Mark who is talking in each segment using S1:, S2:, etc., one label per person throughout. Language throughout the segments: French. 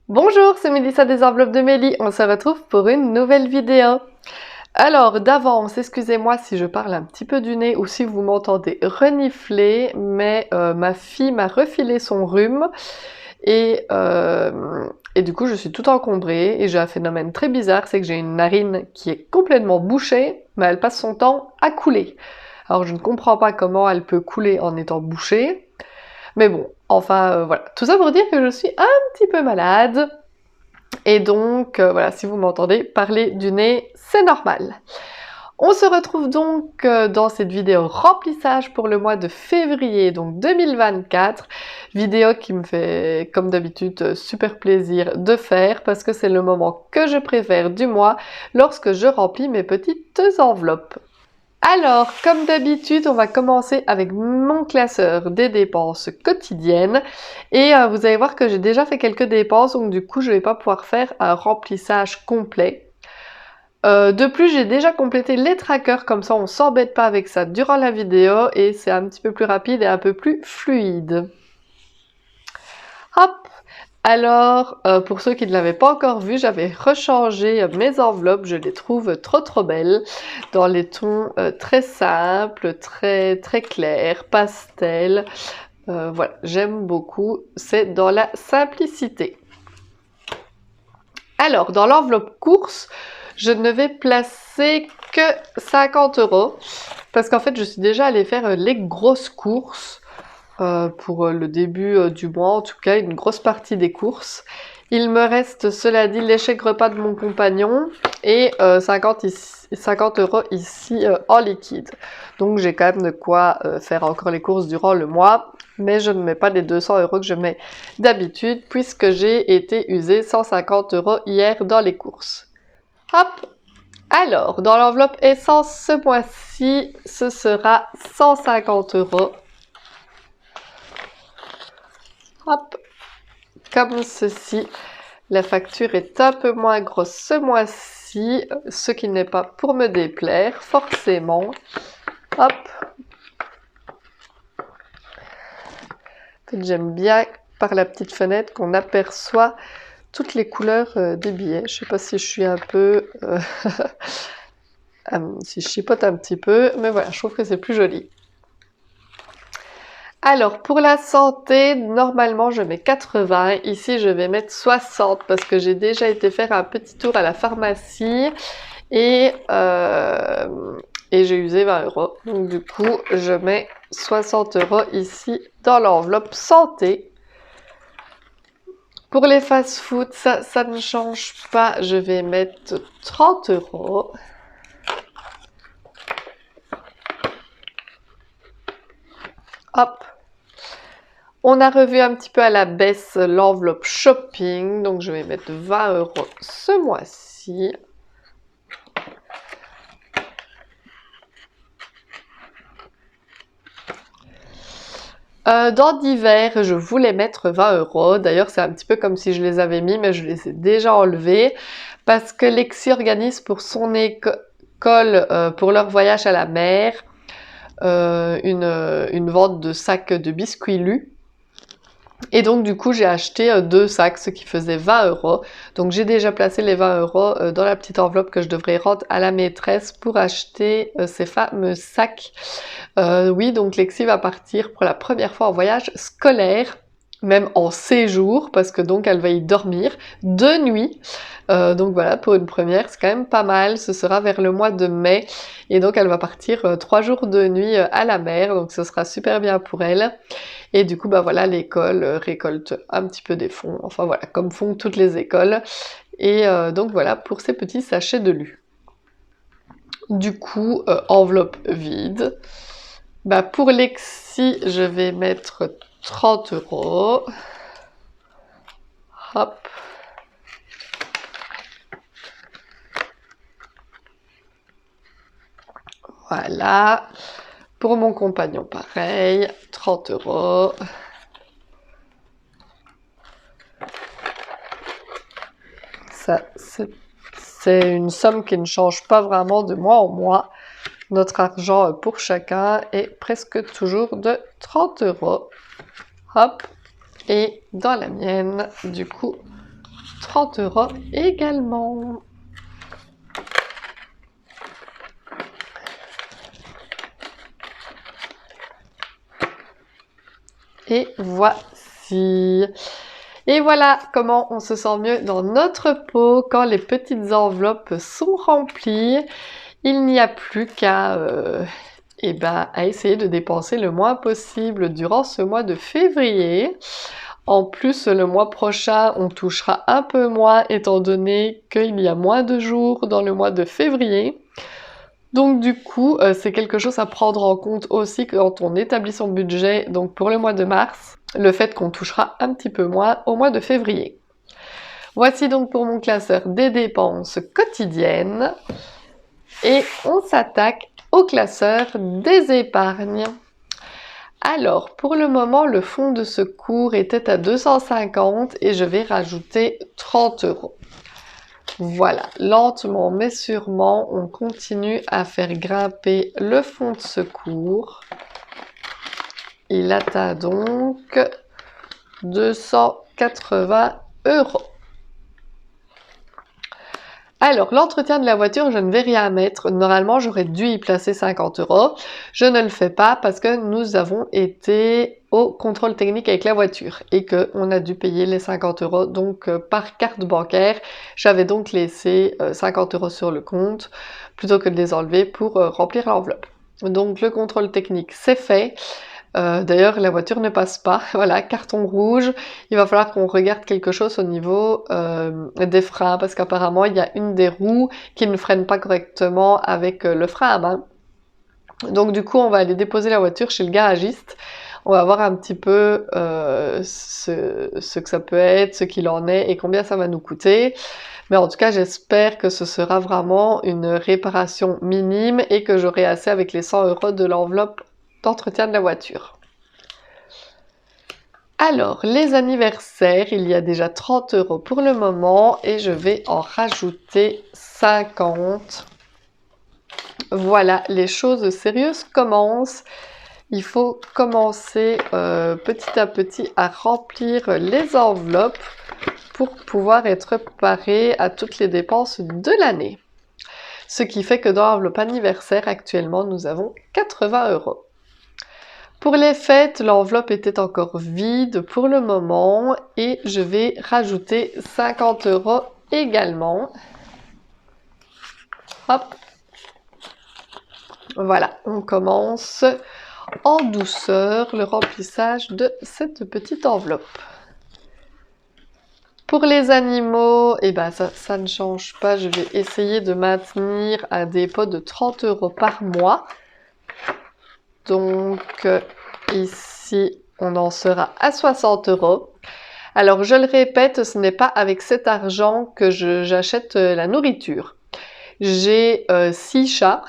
S1: Bonjour, c'est Mélissa des enveloppes de Mélie. On se retrouve pour une nouvelle vidéo. Alors d'avance, excusez-moi si je parle un petit peu du nez ou si vous m'entendez renifler, mais ma fille m'a refilé son rhume et du coup je suis tout encombrée et j'ai un phénomène très bizarre, c'est que j'ai une narine qui est complètement bouchée, mais elle passe son temps à couler. Alors je ne comprends pas comment elle peut couler en étant bouchée, mais bon, enfin voilà. Tout ça pour dire que je suis un petit peu malade. Et donc, voilà, si vous m'entendez parler du nez, c'est normal. On se retrouve donc dans cette vidéo remplissage pour le mois de février, donc 2024. Vidéo qui me fait, comme d'habitude, super plaisir de faire parce que c'est le moment que je préfère du mois lorsque je remplis mes petites enveloppes. Alors, comme d'habitude, on va commencer avec mon classeur des dépenses quotidiennes. Et vous allez voir que j'ai déjà fait quelques dépenses, donc du coup, je vais pas pouvoir faire un remplissage complet. De plus, j'ai déjà complété les trackers, comme ça on s'embête pas avec ça durant la vidéo et c'est un petit peu plus rapide et un peu plus fluide. Hop! Alors, pour ceux qui ne l'avaient pas encore vu, j'avais rechangé mes enveloppes, je les trouve trop belles, dans les tons très simples, très clairs, pastel. Voilà, j'aime beaucoup, c'est dans la simplicité. Alors, dans l'enveloppe course, je ne vais placer que 50 €, parce qu'en fait, je suis déjà allée faire les grosses courses, pour le début du mois, en tout cas une grosse partie des courses. Il me reste, cela dit, les chèques repas de mon compagnon et 50 € ici en liquide. Donc j'ai quand même de quoi faire encore les courses durant le mois, mais je ne mets pas les 200 € que je mets d'habitude puisque j'ai été user 150 € hier dans les courses. Hop! Alors, dans l'enveloppe essence ce mois-ci, ce sera 150 €. Hop, comme ceci. La facture est un peu moins grosse ce mois-ci, ce qui n'est pas pour me déplaire, forcément. Hop. En fait, j'aime bien, par la petite fenêtre, qu'on aperçoit toutes les couleurs des billets. Je sais pas si je suis un peu... si je chipote un petit peu, mais voilà, je trouve que c'est plus joli. Alors, pour la santé, normalement, je mets 80. Ici, je vais mettre 60 parce que j'ai déjà été faire un petit tour à la pharmacie et j'ai usé 20 €. Donc, du coup, je mets 60 € ici dans l'enveloppe santé. Pour les fast-food, ça ne change pas. Je vais mettre 30 €. Hop. On a revu un petit peu à la baisse l'enveloppe shopping, donc je vais mettre 20 € ce mois-ci. Dans divers, je voulais mettre 20 €. D'ailleurs, c'est un petit peu comme si je les avais mis, mais je les ai déjà enlevés parce que Lexi organise pour son école, pour leur voyage à la mer, une vente de sacs de biscuits Lu. Et donc du coup j'ai acheté 2 sacs, ce qui faisait 20 €. Donc j'ai déjà placé les 20 € dans la petite enveloppe que je devrais rendre à la maîtresse pour acheter ces fameux sacs. Oui, donc Lexi va partir pour la première fois en voyage scolaire, même en séjour, parce que donc elle va y dormir de nuit. Donc voilà, pour une première, c'est quand même pas mal. Ce sera vers le mois de mai. Et donc elle va partir 3 jours de nuit à la mer, donc ce sera super bien pour elle. Et du coup, bah voilà, l'école récolte un petit peu des fonds, enfin voilà, comme font toutes les écoles. Et donc voilà, pour ces petits sachets de Lu. Du coup, enveloppe vide. Bah pour Lexi, je vais mettre 30 €. Hop. Voilà. Pour mon compagnon, pareil, 30 €. Ça, c'est une somme qui ne change pas vraiment de mois en mois. Notre argent pour chacun est presque toujours de 30 €. Hop. Et dans la mienne, du coup, 30 € également. Et voici. Et voilà comment on se sent mieux dans notre peau quand les petites enveloppes sont remplies. Il n'y a plus qu'à à essayer de dépenser le moins possible durant ce mois de février. En plus, le mois prochain, on touchera un peu moins étant donné qu'il y a moins de jours dans le mois de février. Donc du coup, c'est quelque chose à prendre en compte aussi quand on établit son budget, donc pour le mois de mars, le fait qu'on touchera un petit peu moins au mois de février. Voici donc pour mon classeur des dépenses quotidiennes. Et on s'attaque au classeur des épargnes. Alors, pour le moment, le fonds de secours était à 250 et je vais rajouter 30 €. Voilà, lentement mais sûrement, on continue à faire grimper le fonds de secours. Il atteint donc 280 €. Alors, l'entretien de la voiture, je ne vais rien mettre. Normalement, j'aurais dû y placer 50 €. Je ne le fais pas parce que nous avons été au contrôle technique avec la voiture et qu'on a dû payer les 50 €. Donc, par carte bancaire, j'avais donc laissé 50 € sur le compte plutôt que de les enlever pour remplir l'enveloppe. Donc, le contrôle technique, c'est fait. D'ailleurs, la voiture ne passe pas. Voilà, carton rouge. Il va falloir qu'on regarde quelque chose au niveau des freins parce qu'apparemment, il y a une des roues qui ne freine pas correctement avec le frein à main. Donc du coup, on va aller déposer la voiture chez le garagiste. On va voir un petit peu ce que ça peut être, ce qu'il en est et combien ça va nous coûter. Mais en tout cas, j'espère que ce sera vraiment une réparation minime et que j'aurai assez avec les 100 € de l'enveloppe d'entretien de la voiture. Alors, les anniversaires, il y a déjà 30 € pour le moment et je vais en rajouter 50. Voilà, les choses sérieuses commencent. Il faut commencer petit à petit à remplir les enveloppes pour pouvoir être préparé à toutes les dépenses de l'année. Ce qui fait que dans l'enveloppe anniversaire, actuellement, nous avons 80 €. Pour les fêtes, l'enveloppe était encore vide pour le moment et je vais rajouter 50 € également. Hop. Voilà, on commence en douceur le remplissage de cette petite enveloppe. Pour les animaux, ça ne change pas. Je vais essayer de maintenir un dépôt de 30 € par mois. Donc ici, on en sera à 60 €. Alors je le répète, ce n'est pas avec cet argent que j'achète la nourriture. J'ai 6 chats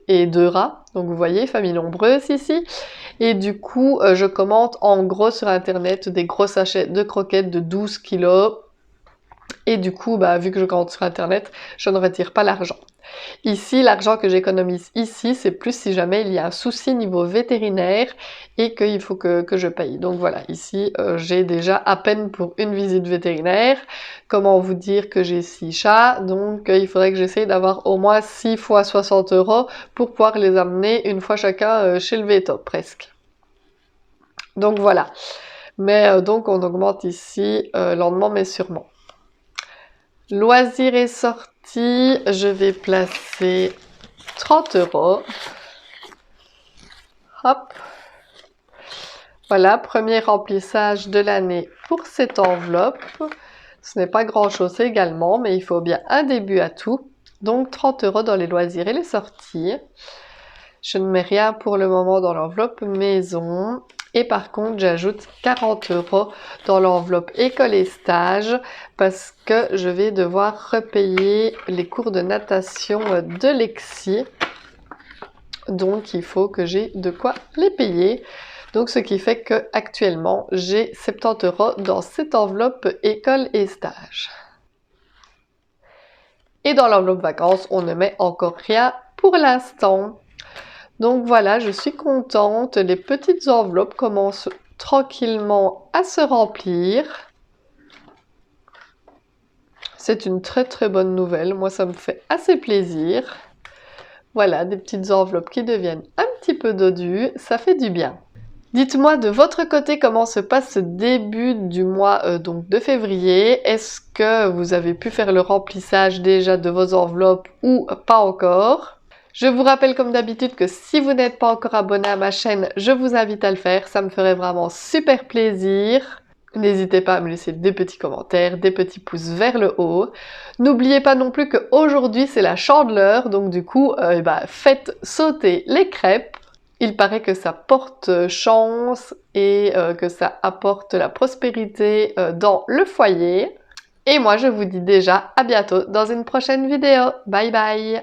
S1: et 2 rats, donc vous voyez, famille nombreuse ici. Et du coup, je commande en gros sur internet des gros sachets de croquettes de 12 kg. Et du coup, vu que je commande sur internet, je ne retire pas l'argent. Ici, l'argent que j'économise ici, c'est plus si jamais il y a un souci niveau vétérinaire et qu'il faut que je paye. Donc voilà, ici, j'ai déjà à peine pour une visite vétérinaire. Comment vous dire que j'ai 6 chats, donc il faudrait que j'essaye d'avoir au moins 6 fois 60 € pour pouvoir les amener une fois chacun chez le véto, presque. Donc voilà. Mais donc on augmente ici lentement mais sûrement. Loisirs et sorties, je vais placer 30 €. Hop. Voilà, premier remplissage de l'année pour cette enveloppe. Ce n'est pas grand-chose également, mais il faut bien un début à tout. Donc 30 € dans les loisirs et les sorties. Je ne mets rien pour le moment dans l'enveloppe maison. Et par contre, j'ajoute 40 € dans l'enveloppe école et stage parce que je vais devoir repayer les cours de natation de Lexi. Donc, il faut que j'ai de quoi les payer. Donc, ce qui fait que actuellement, j'ai 70 € dans cette enveloppe école et stage. Et dans l'enveloppe vacances, on ne met encore rien pour l'instant. Donc voilà, je suis contente. Les petites enveloppes commencent tranquillement à se remplir. C'est une très très bonne nouvelle, moi ça me fait assez plaisir. Voilà, des petites enveloppes qui deviennent un petit peu dodues, ça fait du bien. Dites-moi de votre côté comment se passe ce début du mois donc de février. Est-ce que vous avez pu faire le remplissage déjà de vos enveloppes ou pas encore? Je vous rappelle comme d'habitude que si vous n'êtes pas encore abonné à ma chaîne, je vous invite à le faire, ça me ferait vraiment super plaisir. N'hésitez pas à me laisser des petits commentaires, des petits pouces vers le haut. N'oubliez pas non plus qu'aujourd'hui c'est la Chandeleur, donc du coup faites sauter les crêpes. Il paraît que ça porte chance et que ça apporte la prospérité dans le foyer. Et moi je vous dis déjà à bientôt dans une prochaine vidéo. Bye bye!